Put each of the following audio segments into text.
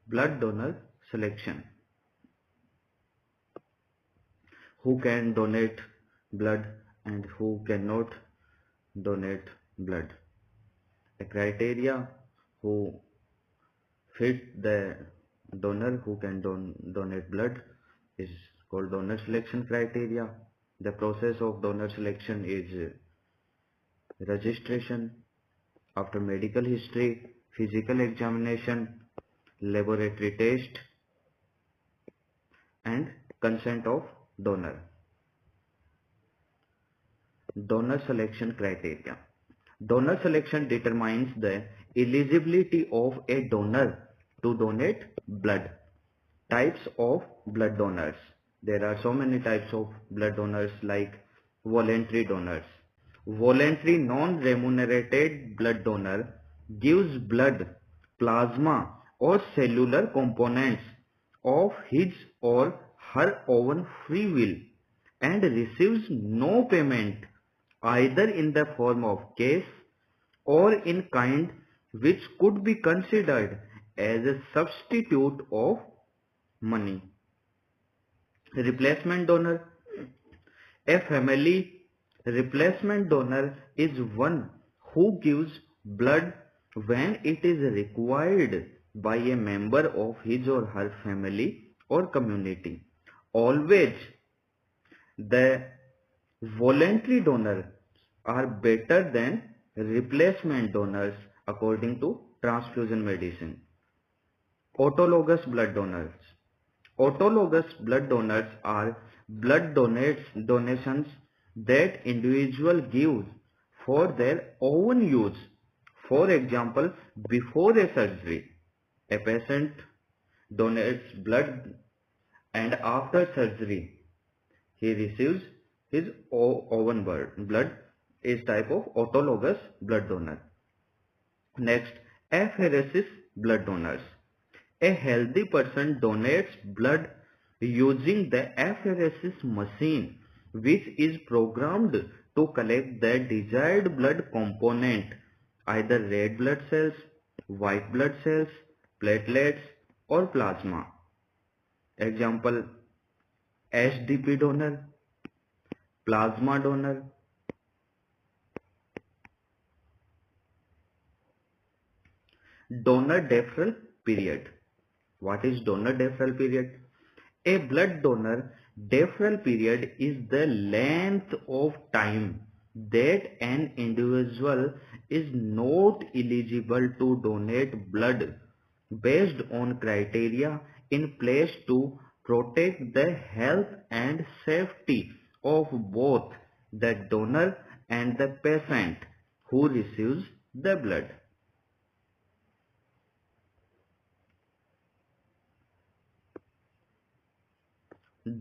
Blood donor selection. Who can donate blood and who cannot donate blood? A criteria who fit the donor who can donate blood is called donor selection criteria. The process of donor selection is registration after medical history, physical examination, laboratory test, and consent of donor. Donor selection criteria. Donor selection determines the eligibility of a donor to donate blood. Types of blood donors. There are so many types of blood donors like voluntary donors. Voluntary non-remunerated blood donor gives blood, plasma or cellular components of his or her own free will and receives no payment either in the form of cash or in kind, which could be considered as a substitute of money. Replacement donor. A family replacement donor is one who gives blood when it is required by a member of his or her family or community. Always the voluntary donors are better than replacement donors according to transfusion medicine. Autologous blood donors. Autologous blood donors are blood donations that individual gives for their own use. For example, before a surgery, a patient donates blood and after surgery, he receives his own blood is type of autologous blood donor. Next, apheresis blood donors. A healthy person donates blood using the apheresis machine, which is programmed to collect the desired blood component, either red blood cells, white blood cells, platelets, or plasma. Example, HDP donor, plasma donor. Donor deferral period. What is donor deferral period? A blood donor deferral period is the length of time that an individual is not eligible to donate blood based on criteria in place to protect the health and safety of both the donor and the patient who receives the blood.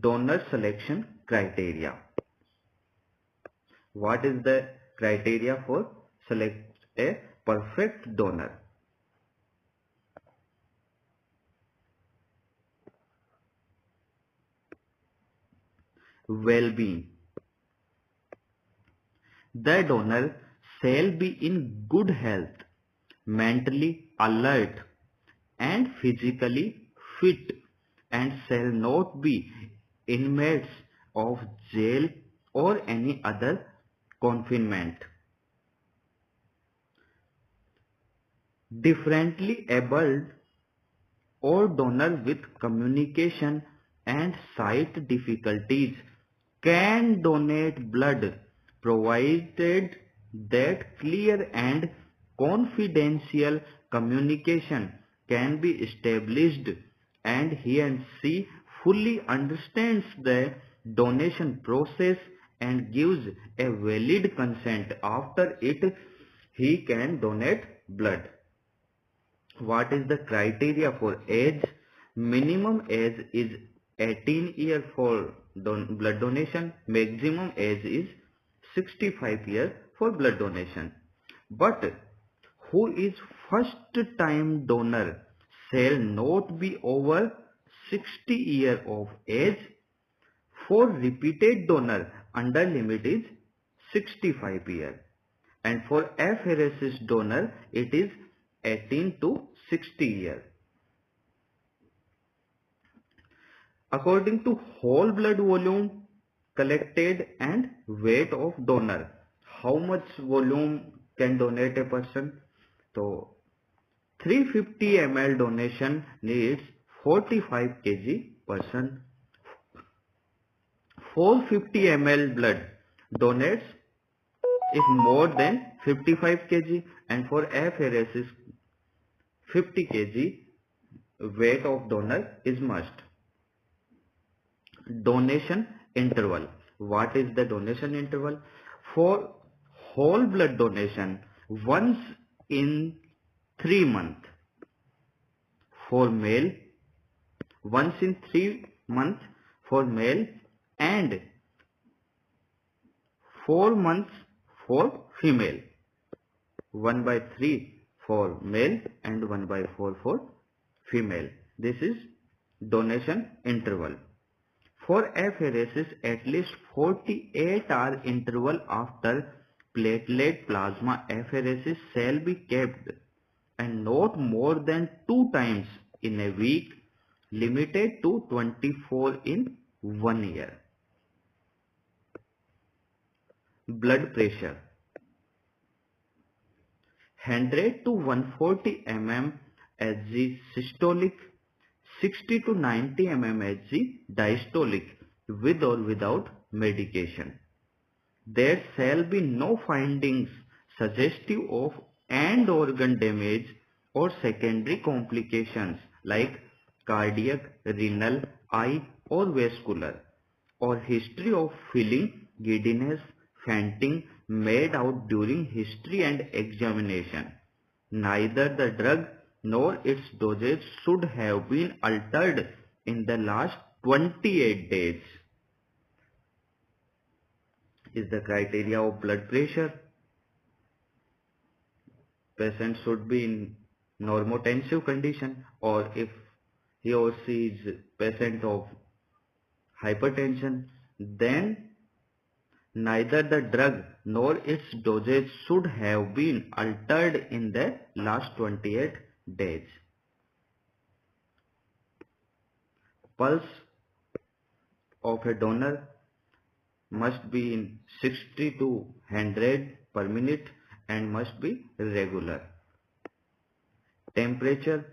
Donor selection criteria. What is the criteria for select a perfect donor? Well-being. The donor shall be in good health, mentally alert and physically fit, and shall not be inmates of jail or any other confinement. Differently abled or donor with communication and sight difficulties can donate blood provided that clear and confidential communication can be established and he and she fully understands the donation process and gives a valid consent after it he can donate blood. What is the criteria for age? Minimum age is 18 years for blood donation. Maximum age is 65 years for blood donation. But who is first time donor shall not be over 60 years of age. For repeated donor, under limit is 65 years. And for apheresis donor, it is 18 to 60 years. according to whole blood volume collected and weight of donor. How much volume can donate a person? So 350 ml donation needs 45 kg person. 450 ml blood donates if more than 55 kg, and for apheresis 50 kg weight of donor is must. Donation interval. What is the donation interval? For whole blood donation, once in 3 months. For male, once in 3 months for male, and 4 months for female. 1/3 for male and 1/4 for female. This is donation interval. For apheresis, at least 48-hour interval after platelet plasma apheresis shall be kept, and not more than 2 times in a week, limited to 24 in 1 year. Blood pressure. 100 to 140 mm Hg systolic, 60 to 90 mm Hg diastolic, with or without medication. There shall be no findings suggestive of end organ damage or secondary complications like cardiac, renal, eye or vascular, or history of feeling giddiness, fainting made out during history and examination. Neither the drug nor its dosage should have been altered in the last 28 days. Is the criteria of blood pressure. Patient should be in normotensive condition, or if he or she is patient of hypertension, then neither the drug nor its dosage should have been altered in the last 28 days. Pulse of a donor must be in 60 to 100 per minute and must be regular. Temperature.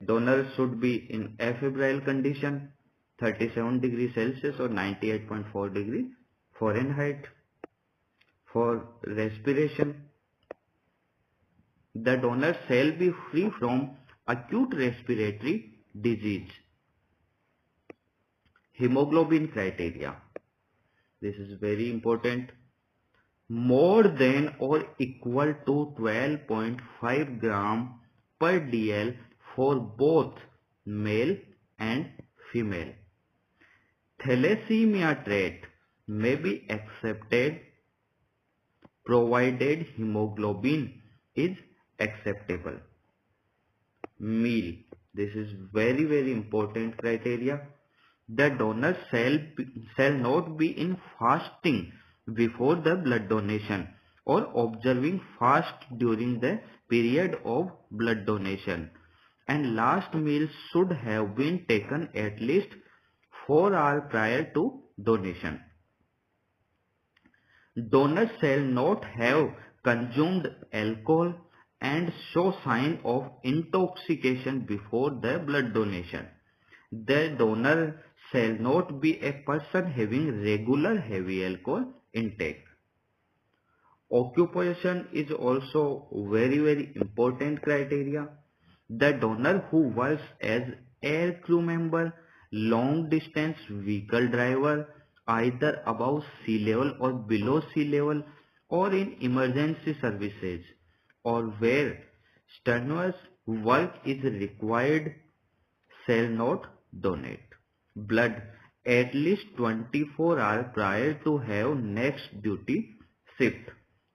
Donor should be in afebrile condition, 37 degrees Celsius or 98.4 degrees Fahrenheit. For respiration, the donor shall be free from acute respiratory disease. Hemoglobin criteria. This is very important. More than or equal to 12.5 gram per dl for both male and female. Thalassemia trait may be accepted provided hemoglobin is acceptable. Meal. This is very important criteria. The donor shall not be in fasting before the blood donation or observing fast during the period of blood donation, and last meal should have been taken at least 4 hours prior to donation. Donor shall not have consumed alcohol and show sign of intoxication before the blood donation. The donor shall not be a person having regular heavy alcohol intake. Occupation is also very important criteria. The donor who works as air crew member, long distance vehicle driver, either above sea level or below sea level, or in emergency services, or where strenuous work is required, shall not donate blood at least 24 hours prior to have next duty shift.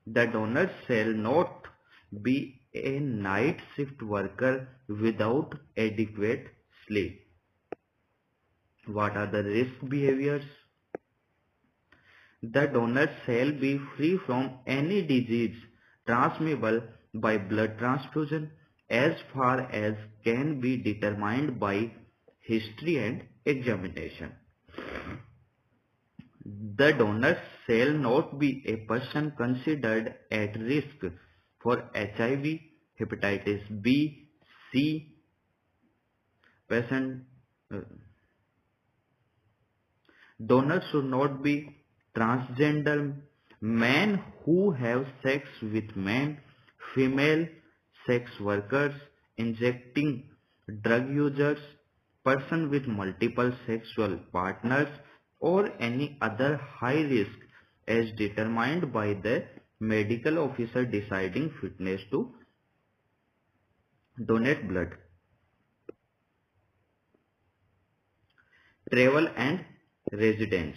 The donor shall not be a night shift worker without adequate sleep. What are the risk behaviors? The donor shall be free from any disease transmissible by blood transfusion as far as can be determined by history and examination. The donor shall not be a person considered at risk for HIV, hepatitis B, C, patient. Donors should not be transgender, men who have sex with men, female sex workers, injecting drug users, person with multiple sexual partners, or any other high risk as determined by the medical officer deciding fitness to donate blood. Travel and residence.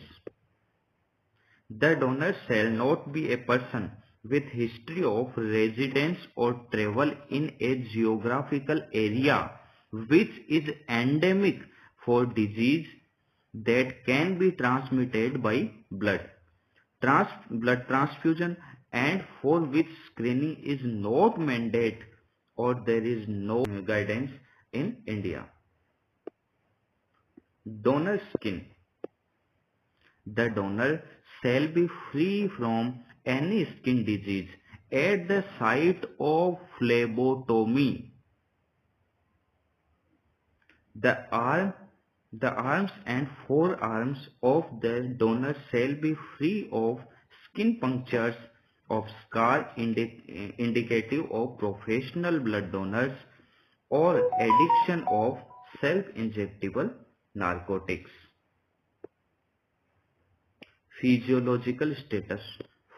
The donor shall not be a person with history of residence or travel in a geographical area which is endemic for disease that can be transmitted by blood transfusion, and for which screening is not mandate or there is no guidance in India. Donor skin. The donor shall be free from any skin disease at the site of phlebotomy. The arms and forearms of the donor shall be free of skin punctures of scar indicative of professional blood donors or addiction of self-injectable narcotics. Physiological status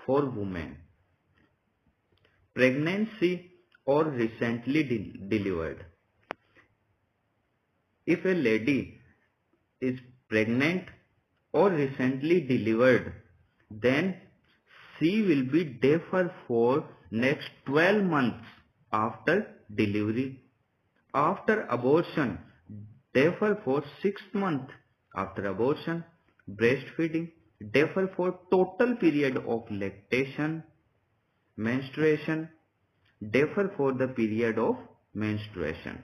for women. Pregnancy or recently delivered. If a lady is pregnant or recently delivered, then she will be deferred for next 12 months after delivery. After abortion, defer for 6 months after abortion. Breastfeeding, defer for total period of lactation. Menstruation, defer for the period of menstruation.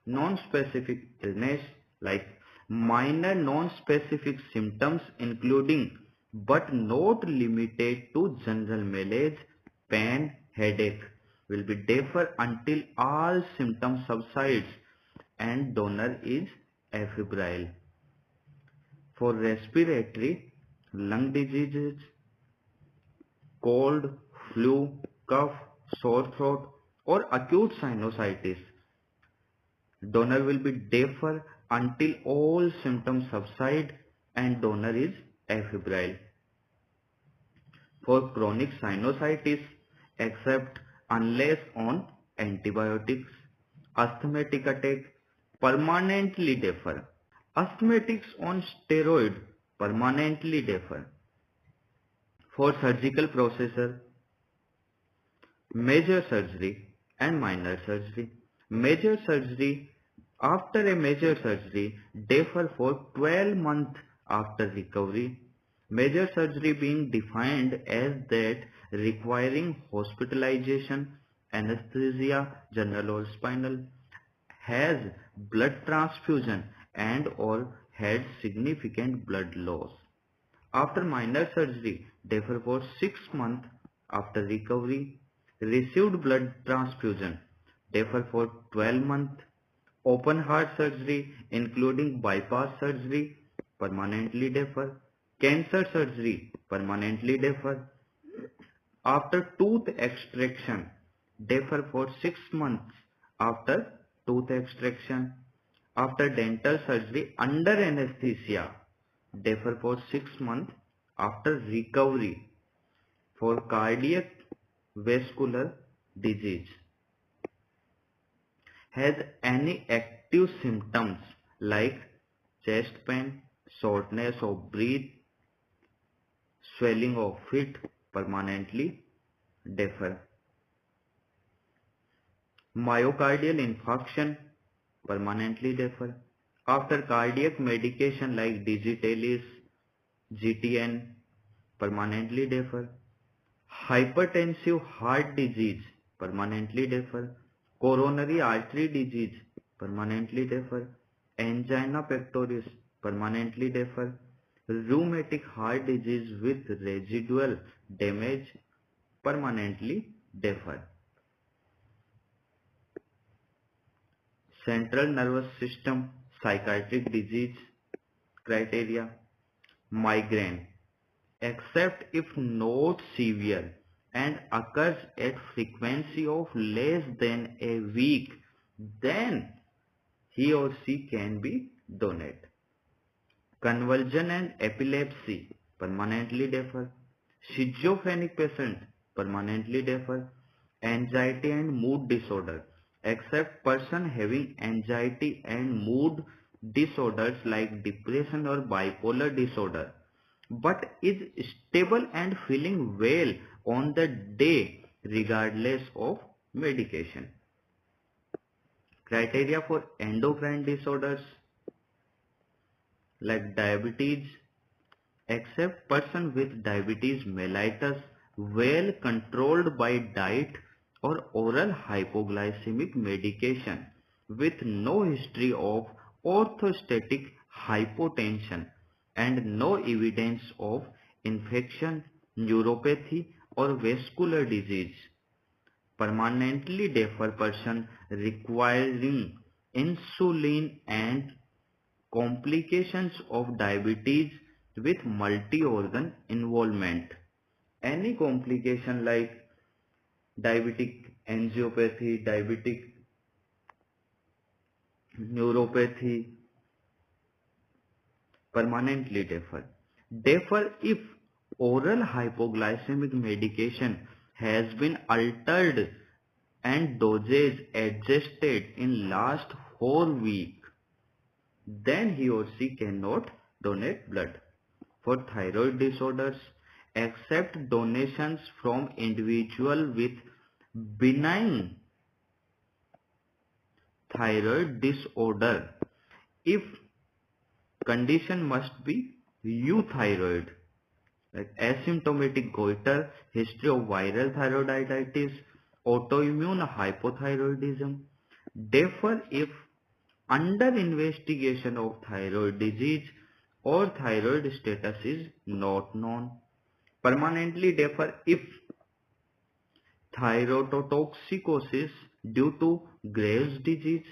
Non-specific illness like minor non-specific symptoms including but not limited to general malaise, pain, headache will be deferred until all symptoms subsides and donor is afebrile. For respiratory, lung diseases, cold, flu, cough, sore throat or acute sinusitis, donor will be deferred until all symptoms subside and donor is afebrile. For chronic sinusitis, except unless on antibiotics, asthmatic attack, permanently defer. Asthmatics on steroid, permanently defer. For surgical procedure, major surgery and minor surgery. Major surgery, after a major surgery, defer for 12 months after recovery. Major surgery being defined as that requiring hospitalization, anesthesia, general or spinal, has blood transfusion and or had significant blood loss. After minor surgery, defer for 6 months after recovery. Received blood transfusion, defer for 12 months. Open heart surgery including bypass surgery, permanently defer. Cancer surgery, permanently defer. After tooth extraction, defer for 6 months after tooth extraction. After dental surgery under anesthesia, defer for 6 months after recovery. For cardiac vascular disease, has any active symptoms like chest pain, shortness of breath, swelling of feet, permanently defer. Myocardial infarction, permanently defer. After cardiac medication like digitalis, GTN, permanently defer. Hypertensive heart disease, permanently defer. Coronary artery disease, permanently defer. angina pectoris, permanently defer. Rheumatic heart disease with residual damage, permanently defer. Central nervous system psychiatric disease criteria: migraine, except if not severe and occurs at frequency of less than a week, then he or she can be donate. Convulsion and epilepsy, permanently defer. Schizophrenic patient, permanently defer. Anxiety and mood disorder, except person having anxiety and mood disorders like depression or bipolar disorder, but is stable and feeling well on the day regardless of medication. Criteria for endocrine disorders like diabetes, except person with diabetes mellitus well controlled by diet or oral hypoglycemic medication with no history of orthostatic hypotension and no evidence of infection, neuropathy or vascular disease. Permanently defer person requiring insulin and complications of diabetes with multi-organ involvement. Any complication like diabetic angiopathy, diabetic neuropathy, permanently defer. Defer if oral hypoglycemic medication has been altered and dosage adjusted in last 4 weeks, then he or she cannot donate blood. For thyroid disorders, accept donations from individual with benign thyroid disorder if condition must be euthyroid, like asymptomatic goiter, history of viral thyroiditis, autoimmune hypothyroidism. Defer if under investigation of thyroid disease or thyroid status is not known. Permanently defer if thyrotoxicosis due to Graves' disease,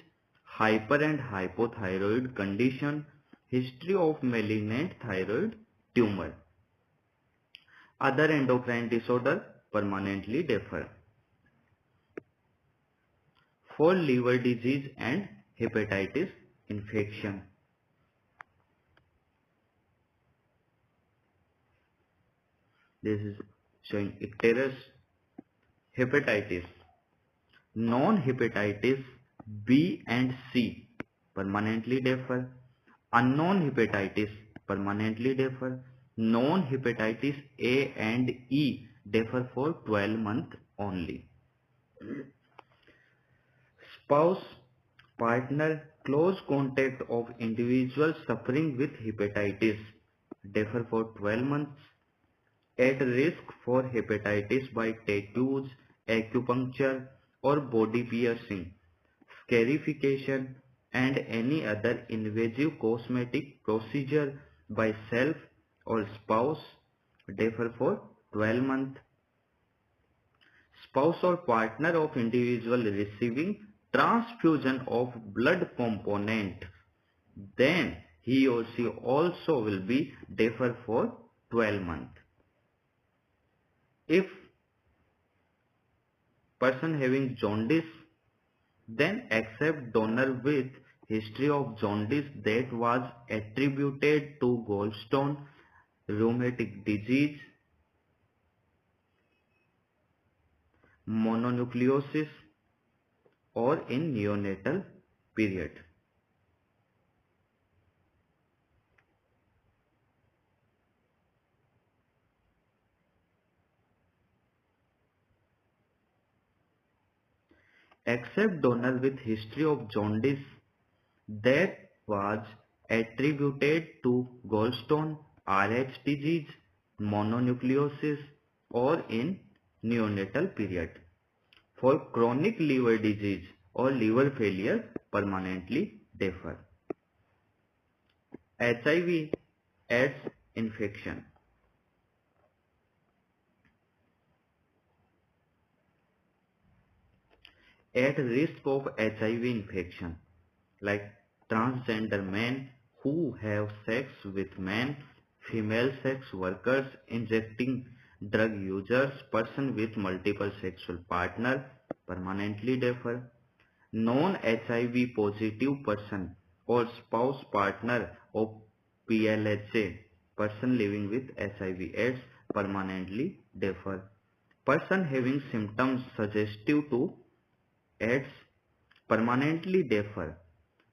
hyper and hypothyroid condition, history of malignant thyroid tumor. Other endocrine disorder, permanently defer. For liver disease and hepatitis infection. This is showing icterus. Hepatitis. Non-hepatitis B and C, permanently defer. Unknown hepatitis, permanently defer. Non-hepatitis A and E defer for 12 months only. Spouse, partner, close contact of individuals suffering with hepatitis defer for 12 months. At risk for hepatitis by tattoos, acupuncture or body piercing, scarification and any other invasive cosmetic procedure by self or spouse defer for 12 months. Spouse or partner of individual receiving transfusion of blood component, then he or she also will be defer for 12 months. If person having jaundice, then accept donor with history of jaundice that was attributed to gallstone, rheumatic disease, mononucleosis or in neonatal period. Accept donor with history of jaundice that was attributed to gallstone, Rh disease, mononucleosis or in neonatal period. For chronic liver disease or liver failure, permanently defer. HIV AIDS infection. At risk of HIV infection, like transgender men who have sex with men, female sex workers, injecting drug users, person with multiple sexual partner, permanently defer, non-HIV positive person or spouse partner of PLHA, person living with HIV AIDS, permanently defer, person having symptoms suggestive to AIDS, permanently defer,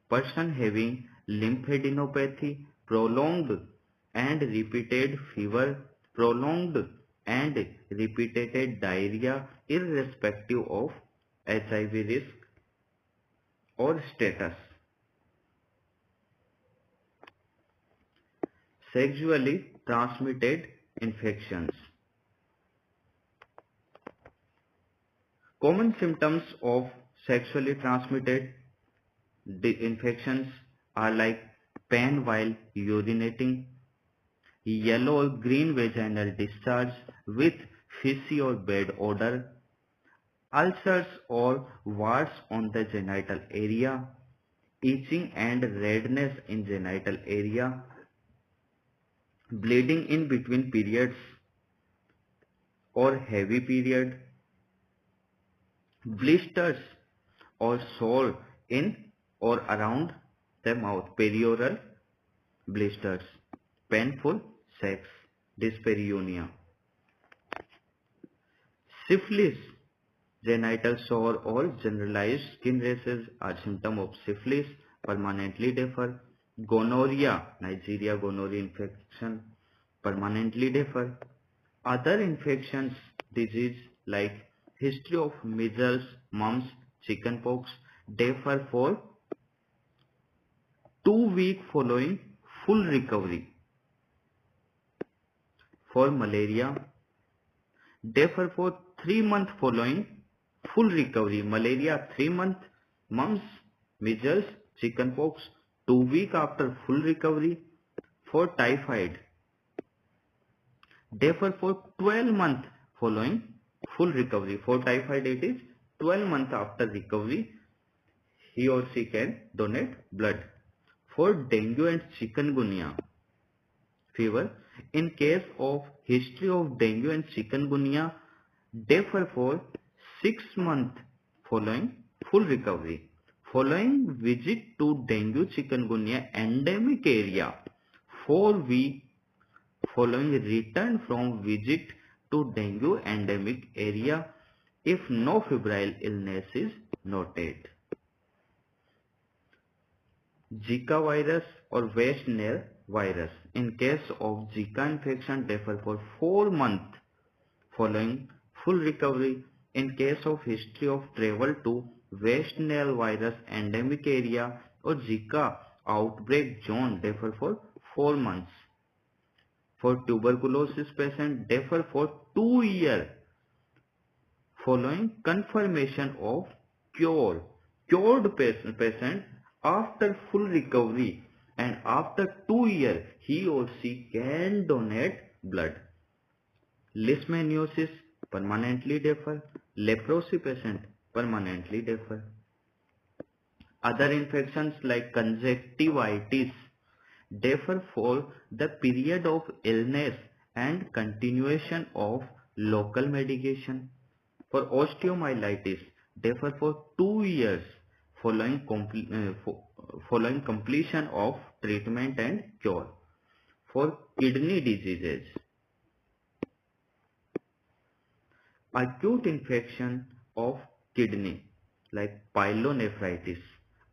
person having lymphadenopathy, prolonged and repeated fever, prolonged and repeated diarrhea irrespective of HIV risk or status. Sexually transmitted infections. Common symptoms of sexually transmitted infections are like pain while urinating, yellow or green vaginal discharge with fishy or bad odor, ulcers or warts on the genital area, itching and redness in genital area, bleeding in between periods or heavy period, blisters or sore in or around the mouth, perioral blisters, painful sex, dyspareunia. Syphilis, genital sore or generalized skin rashes are symptom of syphilis, permanently defer. Gonorrhea, Nigeria gonorrhea infection, permanently defer. Other infections, disease like history of measles, mumps, chickenpox, defer for 2 weeks following full recovery. For malaria, defer for 3 months following full recovery. Malaria 3 months, mumps, measles, chickenpox 2 weeks after full recovery. For typhoid, defer for 12 months following full recovery. For typhoid it is 12 months after recovery he or she can donate blood. For dengue and chikungunya fever, in case of history of dengue and chikungunya, defer for 6 months following full recovery. Following visit to dengue chikungunya endemic area, 4 weeks following return from visit to dengue endemic area if no febrile illness is noted. Zika virus or West Nile virus. In case of Zika infection, defer for 4 months following full recovery. In case of history of travel to West Nile virus endemic area or Zika outbreak zone, defer for 4 months. For tuberculosis patient, defer for 2 years following confirmation of cure. Cured patient after full recovery and after 2 years he or she can donate blood. Leishmaniasis, permanently defer. Leprosy patient, permanently defer. Other infections like conjunctivitis, defer for the period of illness and continuation of local medication. For osteomyelitis, defer for 2 years following completion of treatment and cure. For kidney diseases, acute infection of kidney like pyelonephritis,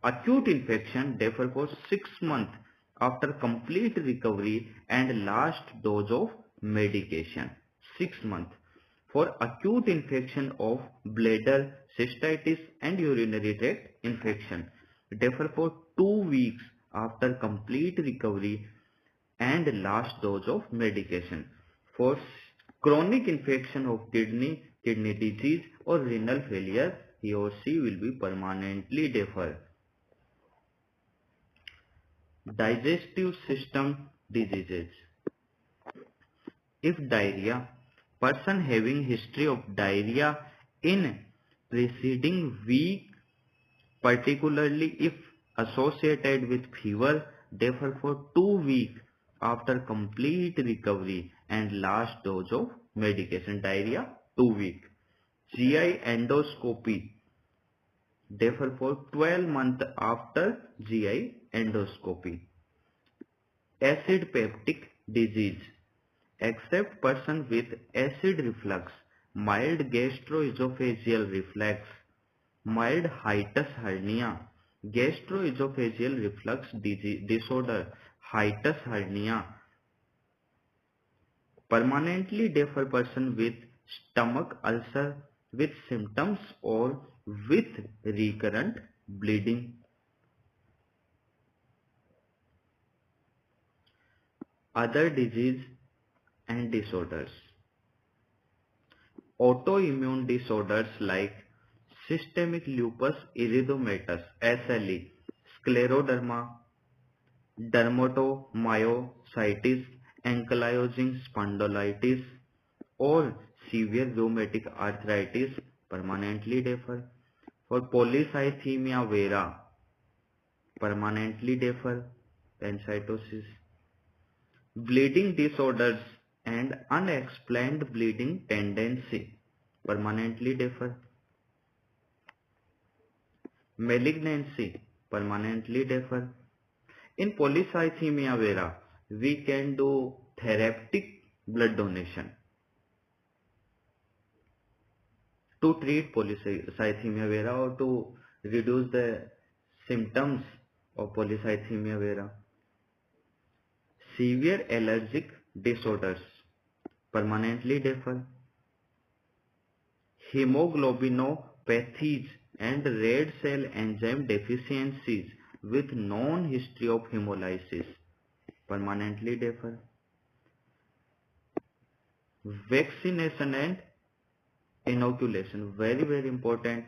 acute infection, defer for 6 months after complete recovery and last dose of medication, 6 months. For acute infection of bladder, cystitis and urinary tract infection, defer for 2 weeks after complete recovery and last dose of medication. For chronic infection of kidney disease or renal failure, he or she will be permanently deferred. digestive system diseases. If diarrhea, person having history of diarrhea in preceding week, particularly if associated with fever, differ for 2 weeks after complete recovery and last dose of medication. Diarrhea 2 weeks. GI endoscopy differ for 12 months after GI endoscopy. Acid peptic disease, except person with acid reflux, mild gastroesophageal reflux, mild hiatus hernia, gastroesophageal reflux disorder, hiatus hernia, permanently deaf person with stomach ulcer with symptoms or with recurrent bleeding. Other disease and disorders. Autoimmune disorders like systemic lupus erythematosus (SLE), scleroderma, dermatomyositis, ankylosing spondylitis, or severe rheumatic arthritis permanently defer. For polycythemia vera, permanently defer, pancytosis. Bleeding disorders and unexplained bleeding tendency, permanently defer. Malignancy, permanently defer. In polycythemia vera, we can do therapeutic blood donation to treat polycythemia vera or to reduce the symptoms of polycythemia vera. Severe allergic disorders, permanently defer. Hemoglobinopathies and red cell enzyme deficiencies with known history of hemolysis, permanently defer. Vaccination and inoculation, very important.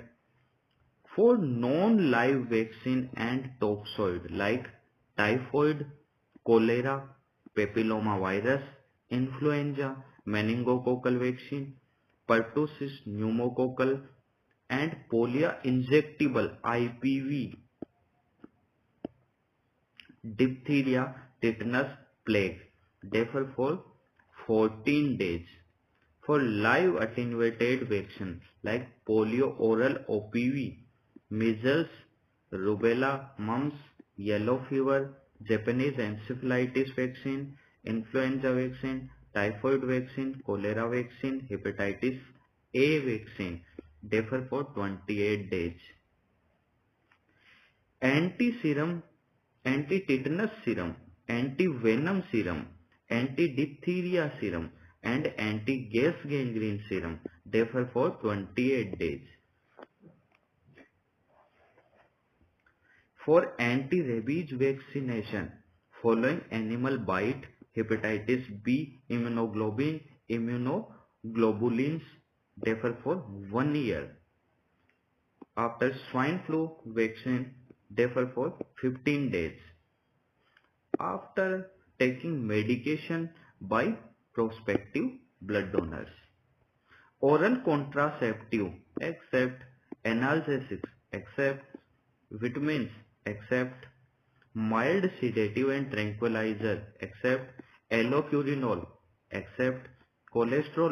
For known live vaccine and toxoid like typhoid, cholera, papillomavirus, influenza, meningococcal vaccine, pertussis pneumococcal, and polio injectable IPV, diphtheria, tetanus, plague, differ for 14 days. For live attenuated vaccine like polio oral OPV, measles, rubella, mumps, yellow fever, Japanese encephalitis vaccine, influenza vaccine, typhoid vaccine, cholera vaccine, hepatitis A vaccine, differ for 28 days. Anti-serum, anti-tetanus serum, anti-venom serum, anti-diphtheria serum, and anti-gas gangrene serum differ for 28 days. For anti-rabies vaccination, following animal bite, hepatitis B, immunoglobulins differ for 1 year. After swine flu vaccine differ for 15 days. After taking medication by prospective blood donors. Oral contraceptive except analgesics, except vitamins, except mild sedative and tranquilizer, except allopurinol, except cholesterol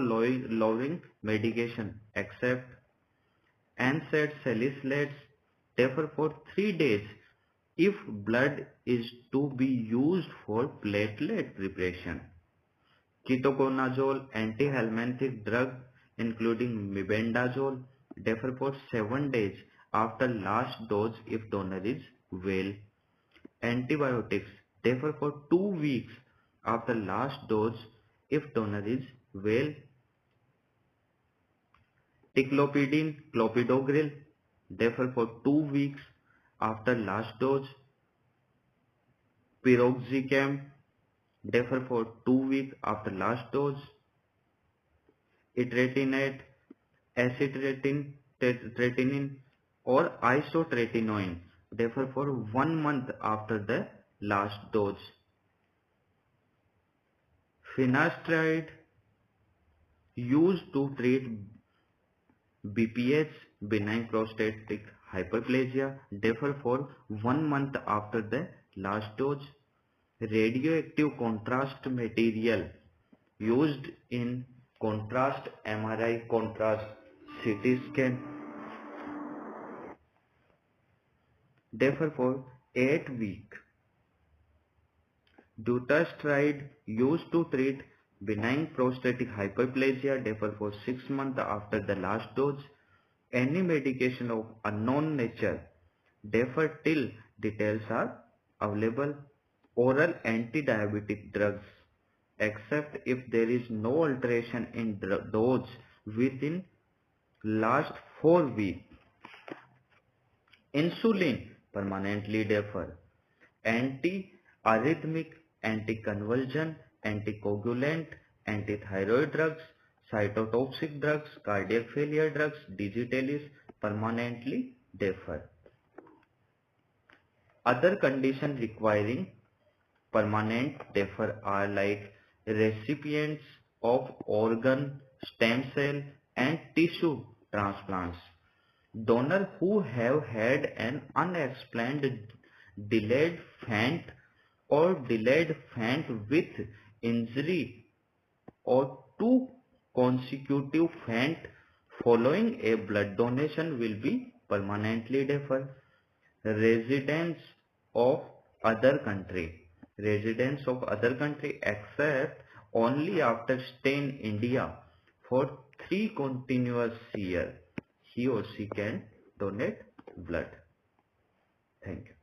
lowering medication, except NSAID salicylates differ for 3 days if blood is to be used for platelet preparation. Ketoconazole antihelminthic drug including mebendazole differ for 7 days after last dose if donor is well. Antibiotics differ for 2 weeks after last dose if donor is well. Ticlopidine, clopidogrel differ for 2 weeks after last dose. Piroxicam differ for 2 weeks after last dose. Etretinate, acitretin or isotretinoin differ for 1 month after the last dose. Finasteride used to treat BPH, benign prostatic hyperplasia, differ for 1 month after the last dose. Radioactive contrast material used in contrast MRI, contrast CT scan, differ for 8 weeks. Dutasteride used to treat benign prostatic hyperplasia, differ for 6 months after the last dose. Any medication of unknown nature, differ till details are available. Oral anti-diabetic drugs, except if there is no alteration in dose within last 4 weeks. Insulin permanently differ. Anti-arrhythmic, anticonvulsant, anticoagulant, antithyroid drugs, cytotoxic drugs, cardiac failure drugs, digitalis permanently differ. Other conditions requiring permanent differ are like recipients of organ, stem cell and tissue transplants, donors who have had an unexplained delayed faint or delayed faint with injury or 2 consecutive faint following a blood donation will be permanently differ. Residents of other country except only after staying in India for 3 continuous years, he or she can donate blood. Thank you.